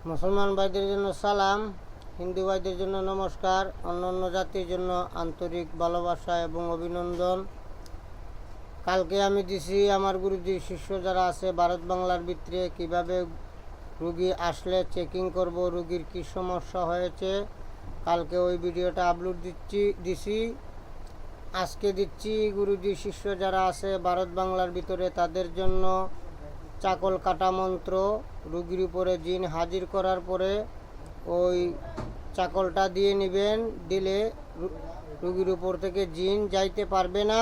মুসলমান ভাইদের জন্য সালাম, হিন্দু ভাইদের জন্য নমস্কার, অন্যান্য জাতির জন্য আন্তরিক ভালোবাসা এবং অভিনন্দন। কালকে আমি দিছি আমার গুরুজির শিষ্য যারা আছে ভারত বাংলার ভিতরে কিভাবে রুগী আসলে চেকিং করব, রুগীর কী সমস্যা হয়েছে। কালকে ওই ভিডিওটা আপলোড দিছি। আজকে দিচ্ছি গুরুজির শিষ্য যারা আছে ভারত বাংলার ভিতরে তাদের জন্য চাকল কাটা মন্ত্র। রুগীর উপরে জিন হাজির করার পরে ওই চাকলটা দিয়ে নেবেন, দিলে রুগীর উপর থেকে জিন যাইতে পারবে না।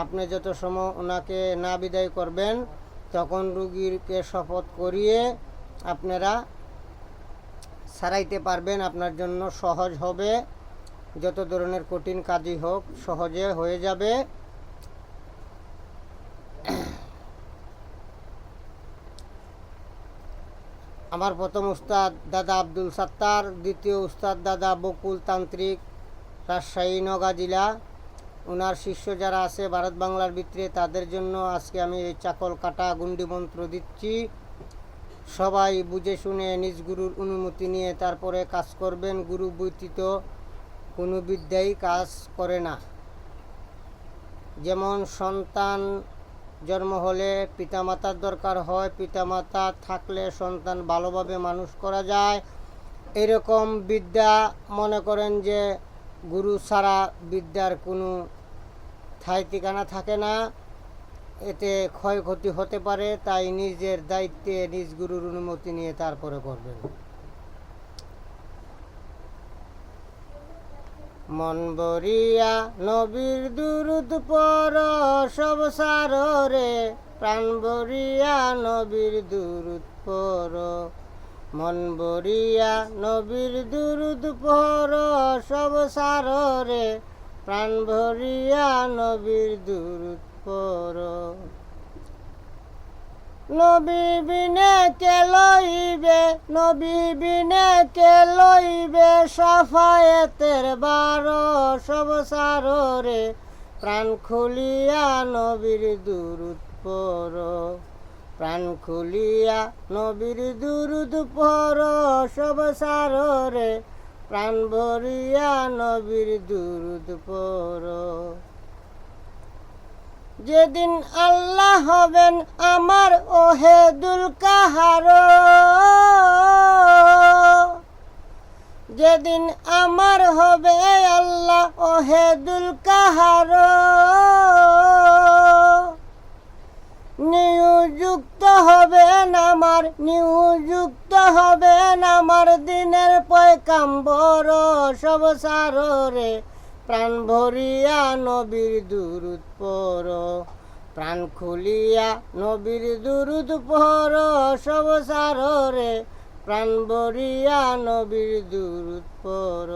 আপনি যত সময় ওনাকে না বিদায় করবেন তখন রুগীরকে শপথ করিয়ে আপনারা সারাইতে পারবেন। আপনার জন্য সহজ হবে, যত ধরনের কঠিন কাজই হোক সহজে হয়ে যাবে। আমার প্রথম উস্তাদ দাদা আব্দুল সাত্তার, দ্বিতীয় উস্তাদ দাদা বকুল তান্ত্রিক, রাজশাহী নওগাঁ জেলা। ওনার শিষ্য যারা আছে ভারত বাংলার ভিতরে তাদের জন্য আজকে আমি এই চাকল কাটা গুন্ডি মন্ত্র দিচ্ছি। সবাই বুঝে শুনে নিজ গুরুর অনুমতি নিয়ে তারপরে কাজ করবেন। গুরু ব্যতীত কোনো বিদ্যাই কাজ করে না। যেমন সন্তান জন্ম হলে পিতামাতার দরকার হয়, পিতামাতা থাকলে সন্তান ভালোভাবে মানুষ করা যায়। এরকম বিদ্যা মনে করেন যে গুরু ছাড়া বিদ্যার কোনো ঠাঁই ঠিকানা থাকে না, এতে ক্ষয়ক্ষতি হতে পারে। তাই নিজের দায়িত্বে নিজ গুরুর অনুমতি নিয়ে তারপরে করবেন। মন বরিয়া নবীর দুরুদ পর সব সারে, প্রাণ বরিয়া নবীর দুরুদ পর। মন বরিয়া নবীর দুরুদ পর সব সারে, প্রাণ ভরিয়া নবীর দুরুদ পর। নবী বিনে কে লইবে, নবী বিনে কে লইবে সাফায়েতের বারো সব সারে, প্রাণ খুলিয়া নবীর দুরুদ পর। প্রাণ খুলিয়া নবীর দুরুদ পর সব সারে, প্রাণ ভরিয়া নবীর দুরুদ পর। যেদিন আল্লাহ হবেন আমার ওহেদুল কাহার, যেদিন আমার হবে আল্লাহ ওহেদুল কাহার, নিযুক্ত হবেন আমার, নিযুক্ত হবেন আমার দিনের পয়গাম্বর সব সারে, প্রাণ ভরিয়া নবীর দুরুদ পর। প্রাণ খুলিয়া নবীর দুরুদ পর সব সারে, প্রাণ ভরিয়া নবীর দুরুদ পর।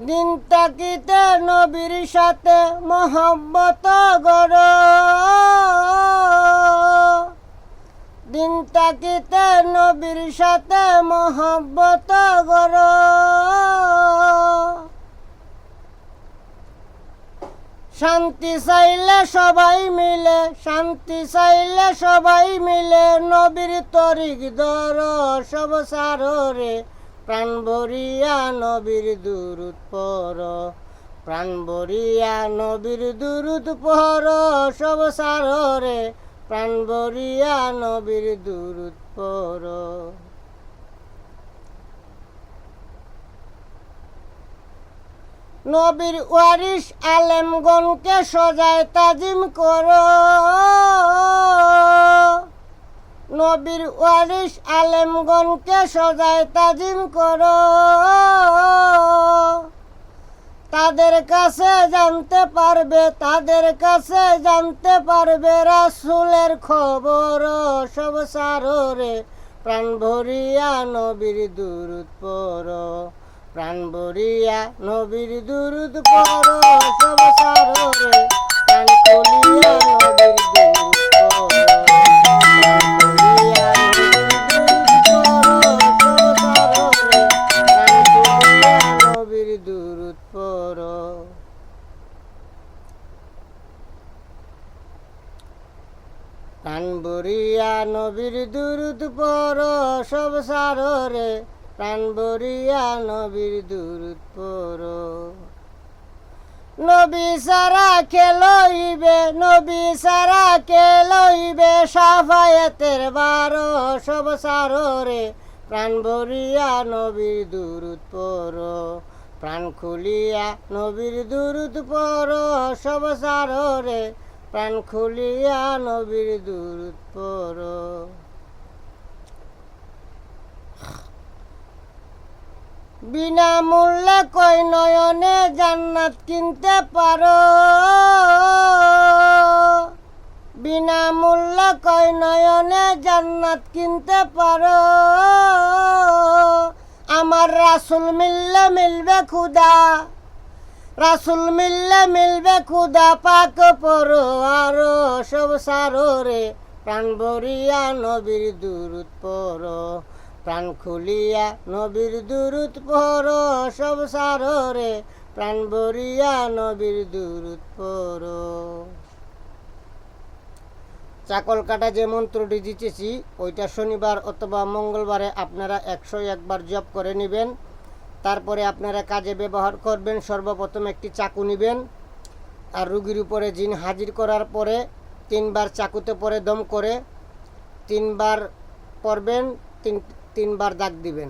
দিন তাকিতে নবীর সাথে মহব্বত গড়, দিন তাকিতে নবীর সাথে মহব্বত গড়। শান্তি চাইলে সবাই মিলে, শান্তি চাইলে সবাই মিলে নবীর তরিক ধর সব সারে, প্রাণ ভরিয়া নবীর দুরুদ পর। প্রাণ ভরিয়া নবীর দুরুদ পর সব সারে, প্রাণ ভরিয়া নবীর দুরুদ পর। নবীর ওয়ারিস আলেমগণকে সজায় তাজিম কর, নবীর ওয়ারিস আলেমগণকে সজায় তাজিম কর। তাদের কাছে জানতে পারবে, তাদের কাছে জানতে পারবে রাসূলের খবর সব সারে, প্রাণ ভরিয়া নবীর দুরুদ পর। প্রাণ ভরিয়া নবীর দুরুদ পর সব সারে, প্রাণ খুলিয়া নবীর দুরুদ পর। দুরুদ পর। প্রাণ ভরিয়া ভরিয়া নবীর দুরুদ পড়ো সব সারো রে, প্রাণ ভরিয়া নবীর দুরুদ পড়ো। নবী সারা কে লইবে, নবী সারা কে লইবে, সাফায়াতের বারো সব সারো রে, প্রাণ ভরিয়া নবীর দুরুদ পড়ো। প্রাণ খুলিয়া নবীর দুরুদ পড়ো সব সারো রে, প্রাণ খুলিয়া নবীর দুরুদ পড়ো। বিনামূল্যে কই নয়নে জান্নাত কিনতে পারো, বিনামূল্যে কই নয়নে জান্নাত কিনতে পারো। আমার রাসূল মিললে মিলবে খুদা, রাসূল মিললে মিলবে খুদা, পাক পড়ো আরো সব সারো রে, প্রাণ ভরিয়া নবীর দুরুদ পড়ো। প্রাণ খুলিয়া নবীর দুরুদ পড়ো সব সারো রে, প্রাণ ভরিয়া নবীর দুরুদ পড়ো। চাকল কাটা যে মন্ত্রটি দিতেছি ওইটা শনিবার অথবা মঙ্গলবারে আপনারা 101 বার জপ করে নেবেন। তারপরে আপনারা কাজে ব্যবহার করবেন। সর্বপ্রথম একটি চাকু নেবেন, আর রুগীর উপরে জিন হাজির করার পরে 3 বার চাকুতে পরে দম করে 3 বার পরবেন, 3 বার দাগ দিবেন।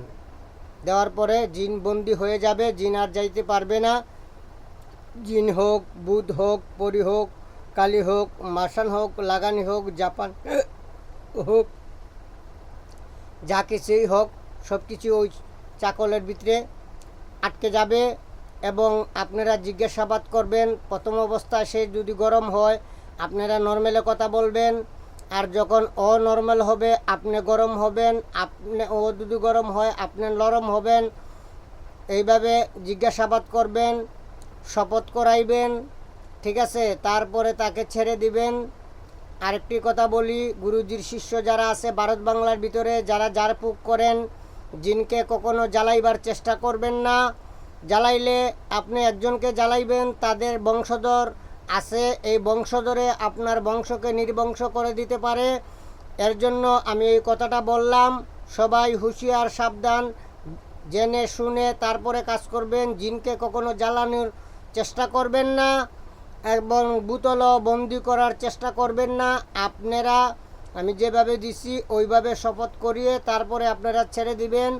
দেওয়ার পরে জিন বন্দি হয়ে যাবে, জিন আর যাইতে পারবে না। জিন হোক, ভূত হোক, পরি হোক, কালী হোক, মাসান হোক, লাগানি হোক, জাপান হোক, যা কিছুই হোক সব কিছু ওই চাকলের ভিতরে আটকে যাবে। এবং আপনারা জিজ্ঞাসাবাদ করবেন। প্রথম অবস্থায় সে যদি গরম হয় আপনারা নর্মালে কথা বলবেন, আর যখন অনর্মাল হবে আপনি গরম হবেন, আপনি ও যদি গরম হয় আপনি নরম হবেন। এইভাবে জিজ্ঞাসাবাদ করবেন, শপথ করাইবেন, ঠিক আছে? তারপরে তাকে ছেড়ে দিবেন। আরেকটি কথা বলি, গুরুজির শিষ্য যারা আছে ভারত বাংলার ভিতরে, যারা ঝাড়ফুঁক করেন, জিনকে কখনো জ্বালাইবার চেষ্টা করবেন না। জ্বালাইলে আপনি একজনকে জ্বালাইবেন, তাদের বংশধর আছে, এই বংশধরে আপনার বংশকে নির্বংশ করে দিতে পারে। এর জন্য আমি এই কথাটা বললাম। সবাই হুঁশিয়ার, সাবধান, জেনে শুনে তারপরে কাজ করবেন। জিনকে কখনো জ্বালানোর চেষ্টা করবেন না এবং বোতল বন্দি করার চেষ্টা করবেন না। আপনারা আমি যেভাবে দিছি ওইভাবে শপথ করিয়ে তারপরে আপনারা ছেড়ে দিবেন।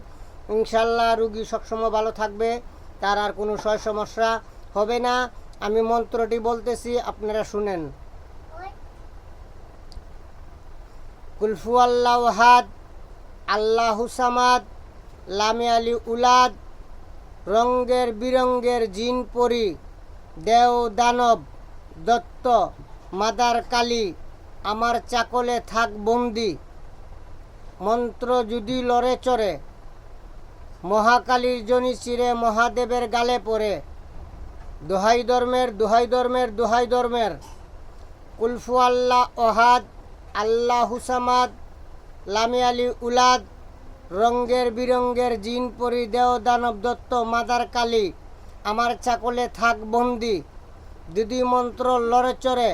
ইনশাল্লাহ রুগী সবসময় ভালো থাকবে, তার আর কোনো সমস্যা হবে না। আমি মন্ত্রটি বলতেছি, আপনারা শুনেন। কুলফু আল্লাহু আহাদ, আল্লাহু সামাদ, লাম ইয়ালিদ উলাদ। রঙ্গের বিরঙ্গের জিন পরি, দেও দানব দত্ত মাদার কালী, আমার চাকলে থাক বন্দি। মন্ত্র যদি লড়ে চড়ে, মহাকালীর জনি চিরে মহাদেবের গালে পড়ে। দোহাই ধর্মের, দোহাই ধর্মের, দোহাই ধর্মের। কুলফু আল্লাহ ওহাদ, আল্লাহু সামাদ, লাম ইয়ালিদ উলাদ। রঙ্গের বিরঙ্গের জিন পরি, দেও দানব দত্ত মাদার কালী, আমার চাকলে থাক বন্দি। যদি মন্ত্র লড়ে চড়ে,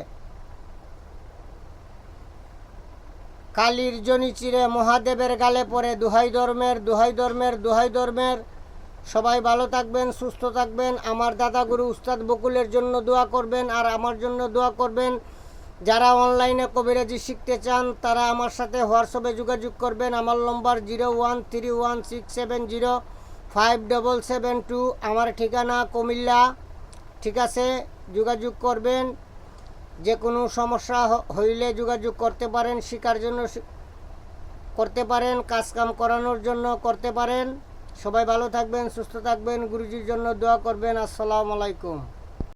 কালীর জনি চিরে মহাদেবের গালে পড়ে। দোহাই ধর্মের, দোহাই ধর্মের, দোহাই ধর্মের। সবাই ভালো থাকবেন, সুস্থ থাকবেন। আমার দাদা গুরু উস্তাদ বকুলের জন্য দোয়া করবেন, আর আমার জন্য দোয়া করবেন। যারা অনলাইনে কবিরাজি শিখতে চান তারা আমার সাথে হোয়াটসঅ্যাপে যোগাযোগ করবেন। আমার নম্বর 013167057772। আমার ঠিকানা কুমিল্লা, ঠিক আছে? যোগাযোগ করবেন। যে কোনো সমস্যা হইলে যোগাযোগ করতে পারেন, শেখার জন্য করতে পারেন, কাজকাম করানোর জন্য করতে পারেন। সবাই ভালো থাকবেন, সুস্থ থাকবেন, গুরুজির জন্য দোয়া করবেন। আসসালামু আলাইকুম।